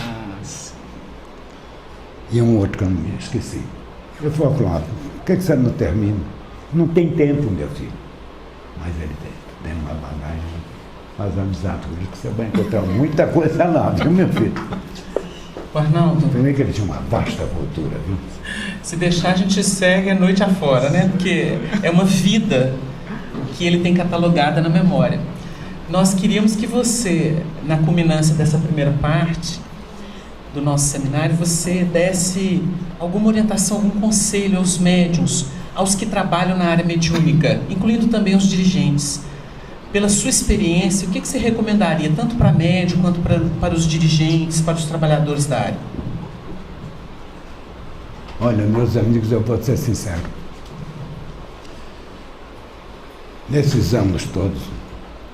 e um outro que eu não me esqueci. Eu falei, Cláudio, por que você não termina? Não tem tempo, meu filho. Mas ele tem uma bagagem, faz amizade com ele, que você vai encontrar muita coisa lá, viu, meu filho? Arnaldo, Primeiro que ele tinha uma vasta cultura, viu? se deixar a gente segue a noite afora, né? Porque é uma vida que ele tem catalogada na memória. Nós queríamos que você, na culminância dessa primeira parte do nosso seminário, você desse alguma orientação, algum conselho aos médiuns, aos que trabalham na área mediúnica, incluindo também os dirigentes. Pela sua experiência, o que você recomendaria, tanto para médium quanto para os dirigentes, para os trabalhadores da área? Olha, meus amigos, eu vou ser sincero. Nesses anos todos,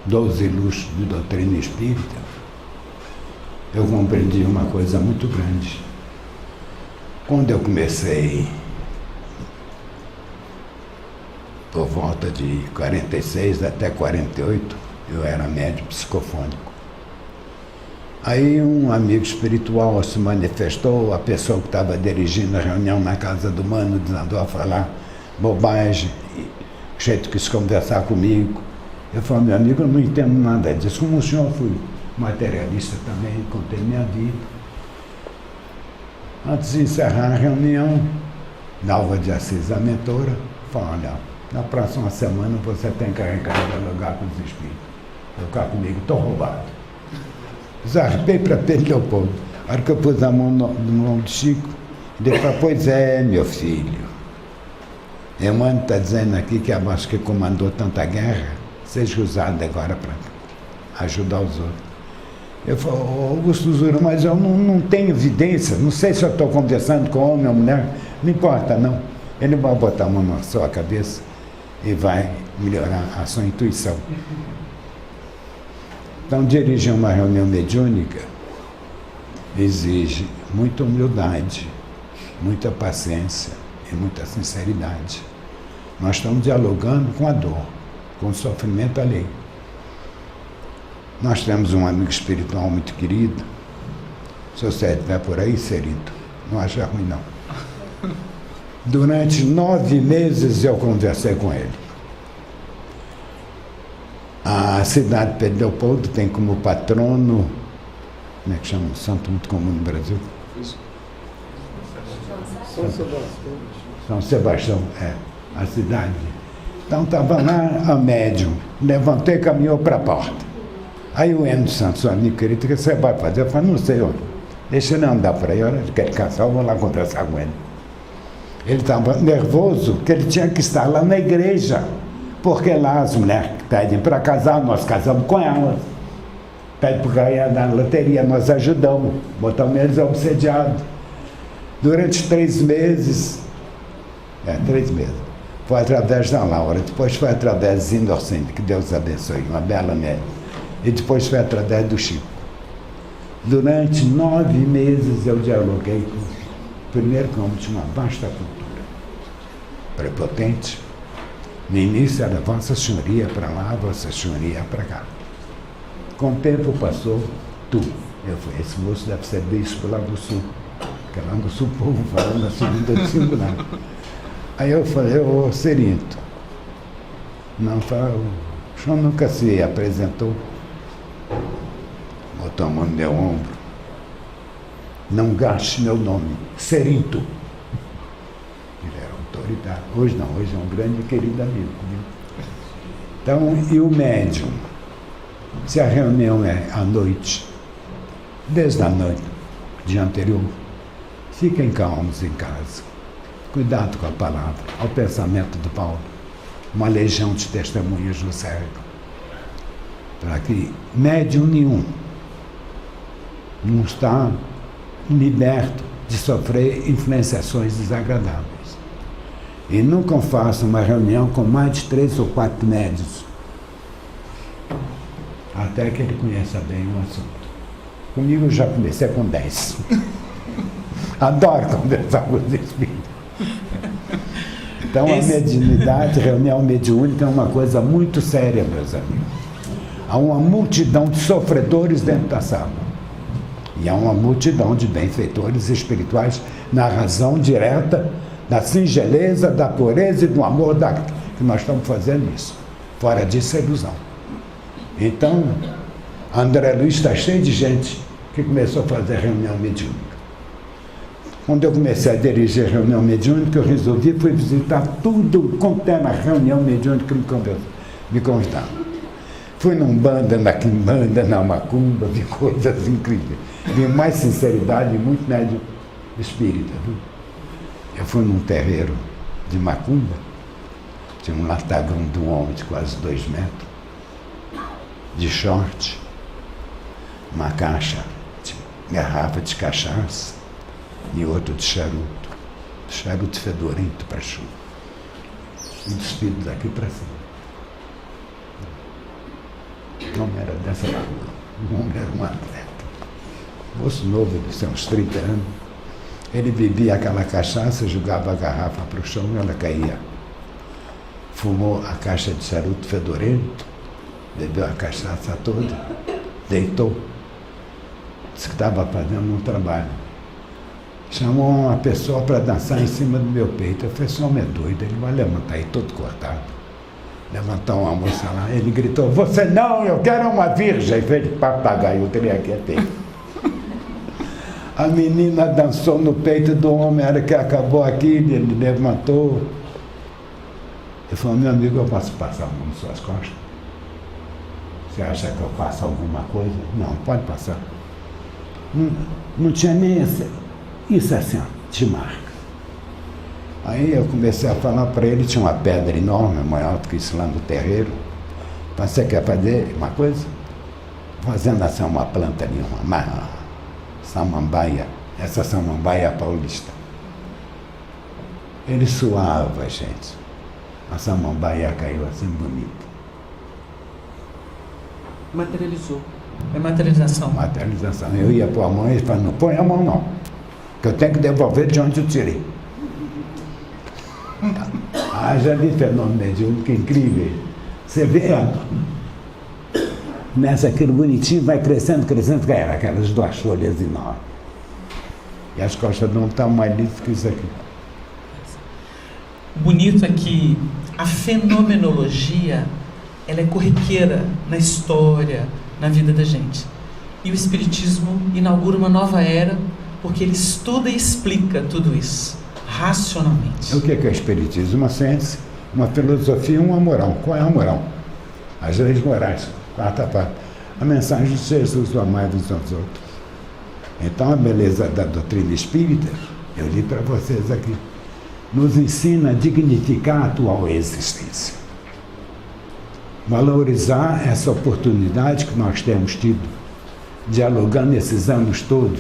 12 luxos de doutrina espírita, eu compreendi uma coisa muito grande. Quando eu comecei, por volta de 46 até 48, eu era médium psicofônico. Aí um amigo espiritual se manifestou, a pessoa que estava dirigindo a reunião na casa do Mano andou a falar bobagem, o jeito que quis conversar comigo. Eu falei, meu amigo, eu não entendo nada disso. Como o senhor fui materialista também, contei minha vida. Antes de encerrar a reunião, Dalva de Assis, a mentora, falou, olha, na próxima semana você tem que dialogar com os espíritos. Eu ficar comigo, estou roubado. Zarpei para Pedro Leopoldo. A hora que eu pus a mão no mão do Chico, ele falou, pois é, meu filho. Emmanuel está dizendo aqui que a voz que comandou tanta guerra seja usada agora para ajudar os outros. Eu falei, Augusto Zura, mas eu não tenho evidência, não sei se eu estou conversando com homem ou mulher, não importa não. Ele vai botar a mão na sua cabeça e vai melhorar a sua intuição. Então, dirigir uma reunião mediúnica exige muita humildade, muita paciência e muita sinceridade. Nós estamos dialogando com a dor, com o sofrimento alheio. Nós temos um amigo espiritual muito querido. Se você estiver por aí, Serito, não acha ruim não. Durante 9 meses eu conversei com ele. A cidade de Pedro Leopoldo tem como patrono, como é que chama? Um santo muito comum no Brasil? São Sebastião, é, a cidade. Então estava lá a médium, levantei e caminhou para a porta. Aí o Endo Santos, o amigo querido, o que você vai fazer? Eu falei, não sei, ó, deixa ele andar por aí, ele quer casar, eu vou lá conversar com ele. Ele estava nervoso, porque ele tinha que estar lá na igreja, porque lá as mulheres que pedem para casar, nós casamos com elas. Pede para ganhar na loteria, nós ajudamos, botamos eles obsediados. Durante 3 meses, 3 meses, foi através da Laura, depois foi através de Inocente, que Deus abençoe, uma bela média, e depois foi através do Chico. Durante 9 meses eu dialoguei com o primeiro campo de uma vasta cultura, prepotente. No início era Vossa Senhoria para lá, Vossa Senhoria para cá. Com o tempo passou, tu. Eu falei, esse moço deve ser bispo lá do sul, porque lá no sul o povo falando a segunda de singular. Aí eu falei, ô Serinto, não, o senhor nunca se apresentou, botou a mão no meu ombro, não gaste meu nome, Serinto. Ele era autoridade. Hoje não, hoje é um grande e querido amigo. Viu? Então, e o médium? Se a reunião é à noite, desde a noite, dia anterior, fiquem calmos em casa. Cuidado com a palavra, ao pensamento do Paulo. Uma legião de testemunhas no cérebro. Para que médium nenhum não está liberto de sofrer influenciações desagradáveis. E nunca faça uma reunião com mais de 3 ou 4 médios, até que ele conheça bem o assunto. Comigo eu já comecei com 10. Adoro conversar com os espíritos. Então, a mediunidade, reunião mediúnica é uma coisa muito séria, meus amigos. Há uma multidão de sofredores dentro da sala. E há uma multidão de benfeitores espirituais na razão direta da singeleza, da pureza e do amor que nós estamos fazendo isso. Fora disso é ilusão. Então, André Luiz está cheio de gente que começou a fazer reunião mediúnica. Quando eu comecei a dirigir reunião mediúnica, eu resolvi, fui visitar tudo quanto é na reunião mediúnica que me convidaram. Fui na Umbanda, na Quimbanda, na Macumba, vi coisas incríveis. Vi mais sinceridade e muito médium espírita. Viu? Eu fui num terreiro de Macumba, tinha um latagão de um homem de quase 2 metros, de short, uma caixa, de garrafa de cachaça e outro de charuto fedorento para chuva. E despido daqui para cima. O homem era dessa rua, o homem era um atleta. Moço novo, ele tinha uns 30 anos. Ele bebia aquela cachaça, jogava a garrafa para o chão e ela caía. Fumou a caixa de charuto fedorento, bebeu a cachaça toda, deitou. Disse que estava fazendo um trabalho. Chamou uma pessoa para dançar em cima do meu peito. Eu falei, esse homem é doido, ele vai levantar aí todo cortado. Levantou uma moça lá, ele gritou, você não, eu quero uma virgem. Fez de papagaio, eu teria que ter. A menina dançou no peito do homem, a hora que acabou aquilo, ele levantou. Eu falei, meu amigo, eu posso passar a mão nas suas costas? Você acha que eu faço alguma coisa? Não, pode passar. Não tinha nem isso assim, ó, te marca. Aí eu comecei a falar para ele, tinha uma pedra enorme, maior do que isso lá no terreiro. Você quer fazer uma coisa? Fazendo assim uma planta ali, uma samambaia, essa samambaia paulista. Ele suava, gente. A samambaia caiu assim bonita. Materializou. É materialização. Materialização. Eu ia pôr a mão e ele falava, não põe a mão não, que eu tenho que devolver de onde eu tirei. Já vi fenômeno mediúnico incrível. Você vê, começa aquilo bonitinho, vai crescendo, caiu aquelas 2 folhas enormes. E as costas não estão mais lisas que isso aqui. Bonito é que a fenomenologia, ela é corriqueira na história, na vida da gente. E o Espiritismo inaugura uma nova era, porque ele estuda e explica tudo isso, racionalmente. O que é o Espiritismo? Uma ciência, uma filosofia e uma moral. Qual é a moral? As leis morais, 4ª parte. A mensagem de Jesus, o amar uns aos outros. Então, a beleza da doutrina espírita, eu li para vocês aqui, nos ensina a dignificar a atual existência. Valorizar essa oportunidade que nós temos tido, dialogando esses anos todos.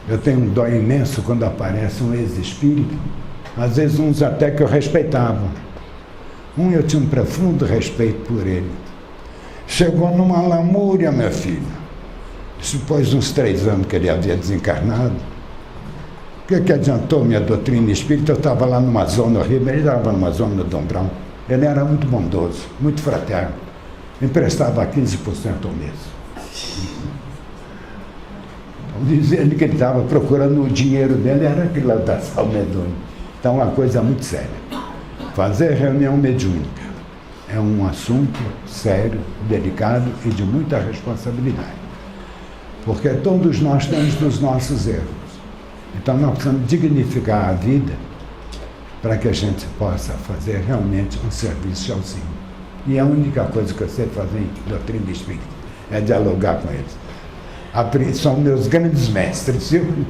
Eu tenho um dó imenso quando aparece um ex-espírito, às vezes uns até que eu respeitava. Eu tinha um profundo respeito por ele. Chegou numa lamúria, meu filho. Depois de uns 3 anos que ele havia desencarnado, o que adiantou minha doutrina espírita? Eu estava lá numa zona horrível, ele estava numa zona do Dombrão. Ele era muito bondoso, muito fraterno. Me emprestava 15% ao mês. Dizendo que ele estava procurando o dinheiro dele, era aquilo lá da Salmedônia. Então, uma coisa muito séria. Fazer reunião mediúnica é um assunto sério, delicado e de muita responsabilidade. Porque todos nós temos os nossos erros. Então, nós precisamos dignificar a vida para que a gente possa fazer realmente um serviço de auxílio. E a única coisa que eu sei fazer em doutrina espírita é dialogar com eles. São meus grandes mestres, viu?